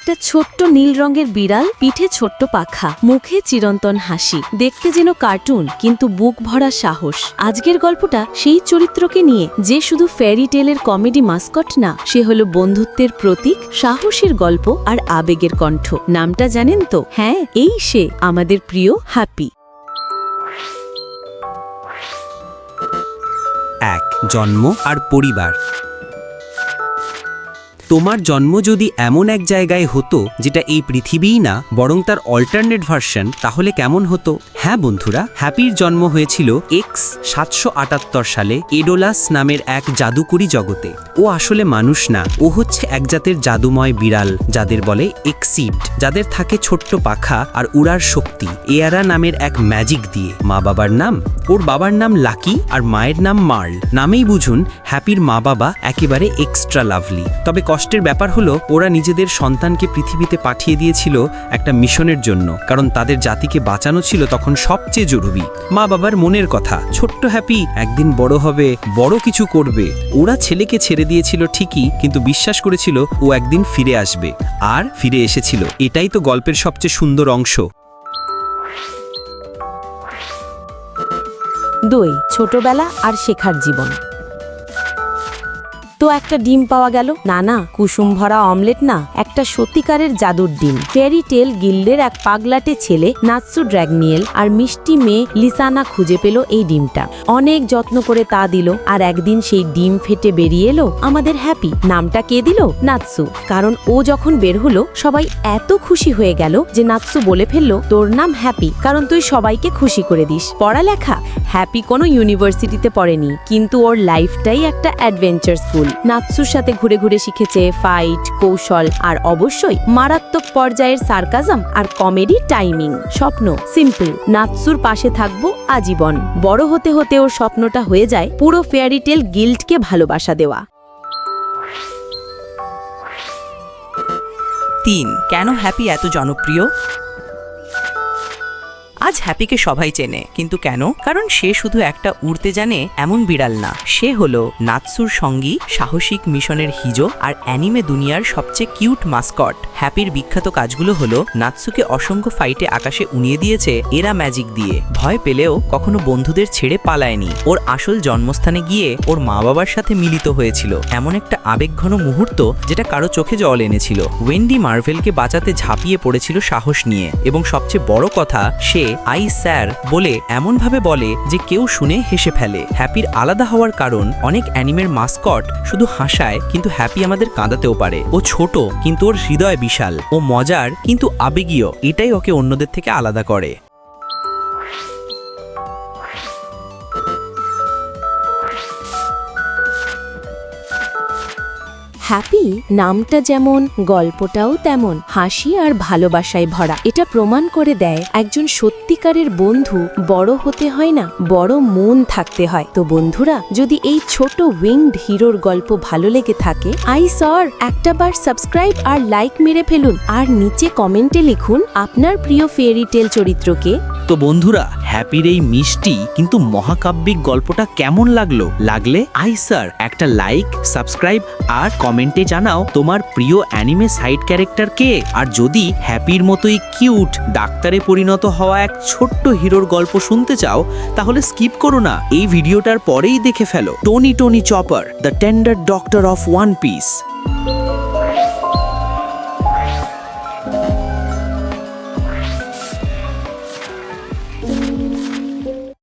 একটা ছোট্ট নীল রঙের বিড়াল, পিঠে ছোট্ট পাখা, মুখে চিরন্তন হাসি। দেখতে যেন কার্টুন, কিন্তু বুক ভরা সাহস। আজকের গল্পটা সেই চরিত্রকে নিয়ে যে শুধু ফেয়ারি টেলের কমেডি মাস্কট না, সে হলো বন্ধুত্বের প্রতীক, সাহসীর গল্প আর আবেগের কণ্ঠ। নামটা জানেন তো? হ্যাঁ, এই সে আমাদের প্রিয় হ্যাপি। এক, জন্ম আর পরিবার। তোমার জন্ম যদি এমন এক জায়গায় হতো যেটা এই পৃথিবীই না, বরং তার অল্টারনেট ভার্সন, তাহলে কেমন হতো? হ্যাঁ বন্ধুরা, হ্যাপির জন্ম হয়েছিল X778 সালে এডোলাস নামের এক জাদুকরি জগতে। ও আসলে মানুষ না, ও হচ্ছে এক জাতের জাদুময় বিড়াল, যাদের বলে এক্সিড, যাদের থাকে ছোট্ট পাখা আর উড়ার শক্তি। এয়ারা নামের এক ম্যাজিক দিয়ে। মা বাবার নাম, ওর বাবার নাম লাকি আর মায়ের নাম মার্ল। নামেই বুঝুন, হ্যাপির মা বাবা একেবারে এক্সট্রা লাভলি। তবে কষ্টের ব্যাপার হলো, ওরা নিজেদের সন্তানকে পৃথিবীতে পাঠিয়ে দিয়েছিল একটা মিশনের জন্য, কারণ তাদের জাতিকে বাঁচানো ছিল তখন সবচেয়ে জরুরি। মা বাবার মনের কথা, ছোট্ট হ্যাপি একদিন বড় হবে, বড় কিছু করবে। ওরা ছেলেকে ছেড়ে দিয়েছিল ঠিকই, কিন্তু বিশ্বাস করেছিল ও একদিন ফিরে আসবে, আর ফিরে এসেছিল। এটাই তো গল্পের সবচেয়ে সুন্দর অংশ। 2, ছোটবেলা আর শেখার জীবন। তো একটা ডিম পাওয়া গেল, না কুসুম ভরা অমলেট না, একটা সত্যিকারের জাদুর ডিম। ফেয়ারি টেল গিল্ডের এক পাগলাটে ছেলে নাৎসু ড্র্যাগনিয়েল আর মিষ্টি মেয়ে লিসানা খুঁজে পেল এই ডিমটা। অনেক যত্ন করে তা দিল, আর একদিন সেই ডিম ফেটে বেরিয়ে এলো আমাদের হ্যাপি। নামটা কে দিল? নাৎসু। কারণ ও যখন বের হলো, সবাই এত খুশি হয়ে গেল যে নাৎসু বলে ফেললো, তোর নাম হ্যাপি, কারণ তুই সবাইকে খুশি করে দিস। পড়ালেখা, হ্যাপি কোনো ইউনিভার্সিটিতে পড়েনি, কিন্তু ওর লাইফটাই একটা অ্যাডভেঞ্চার স্কুল। নাৎসুর সাথে ঘুরে ঘুরে শিখেছে ফাইট, কৌশল আর অবশ্যই মারাত্মক পর্যায়ের সার্কাজম আর কমেডি টাইমিং। স্বপ্ন সিম্পল, নাৎসুর পাশে থাকবো আজীবন। বড় হতে হতে ওর স্বপ্নটা হয়ে যায় পুরো ফেয়ারি টেল গিল্ডকে ভালোবাসা দেওয়া। 3, কেন হ্যাপি এত জনপ্রিয়? আজ হ্যাপিকে সবাই চেনে, কিন্তু কেন? কারণ সে শুধু একটা উড়তে জানে এমন বিড়াল না, সে হলো নাৎসুর সঙ্গী, সাহসিক মিশনের হিজো আর অ্যানিমে দুনিয়ার সবচেয়ে কিউট মাস্কট। হ্যাপির বিখ্যাত কাজগুলো হলো, নাৎসুকে অসংখ্য ফাইটে আকাশে উড়িয়ে দিয়েছে এরা ম্যাজিক দিয়ে। ভয় পেলেও কখনো বন্ধুদের ছেড়ে পালায়নি। ওর আসল জন্মস্থানে গিয়ে ওর মা বাবার সাথে মিলিত হয়েছিল, এমন একটা আবেগঘন মুহূর্ত যেটা কারো চোখে জল এনেছিল। ওয়েন্ডি মার্ভেলকে বাঁচাতে ঝাঁপিয়ে পড়েছিল সাহস নিয়ে, এবং সবচেয়ে বড় কথা, সে আই স্যার বলে এমনভাবে বলে যে কেউ শুনে হেসে ফেলে। হ্যাপির আলাদা হওয়ার কারণ, অনেক অ্যানিমের মাস্কট শুধু হাসায়, কিন্তু হ্যাপি আমাদের কাঁদাতেও পারে। ও ছোট, কিন্তু ওর হৃদয় বিশাল। ও মজার, কিন্তু আবেগীয়। এটাই ওকে অন্যদের থেকে আলাদা করে। হ্যাপি নামটা যেমন, গল্পটাও তেমন, হাসি আর ভালোবাসায় ভরা। এটা প্রমাণ করে দেয় একজন সত্যিকারের বন্ধু বড় হতে হয় না, বড় মন থাকতে হয়। তো বন্ধুরা, যদি এই ছোট উইংড হিরোর গল্প ভালো লেগে থাকে, একটা বার সাবস্ক্রাইব আর লাইক মেরে ফেলুন, আর নিচে কমেন্টে লিখুন আপনার প্রিয় ফেয়ারি টেল চরিত্রকে। তো বন্ধুরা, হ্যাপির এই মিষ্টি কিন্তু মহাকাব্যিক গল্পটা কেমন লাগলে একটা লাইক, সাবস্ক্রাইব আর কমেন্টে জানাও তোমার প্রিয় অ্যানিমে সাইড ক্যারেক্টার কে। আর যদি হ্যাপির মতোই কিউট ডাক্তারে পরিণত হওয়া এক ছোট্ট হিরোর গল্প শুনতে চাও, তাহলে স্কিপ করো না, এই ভিডিওটার পরেই দেখে ফেলো Tony Chopper, the tender doctor of One piece.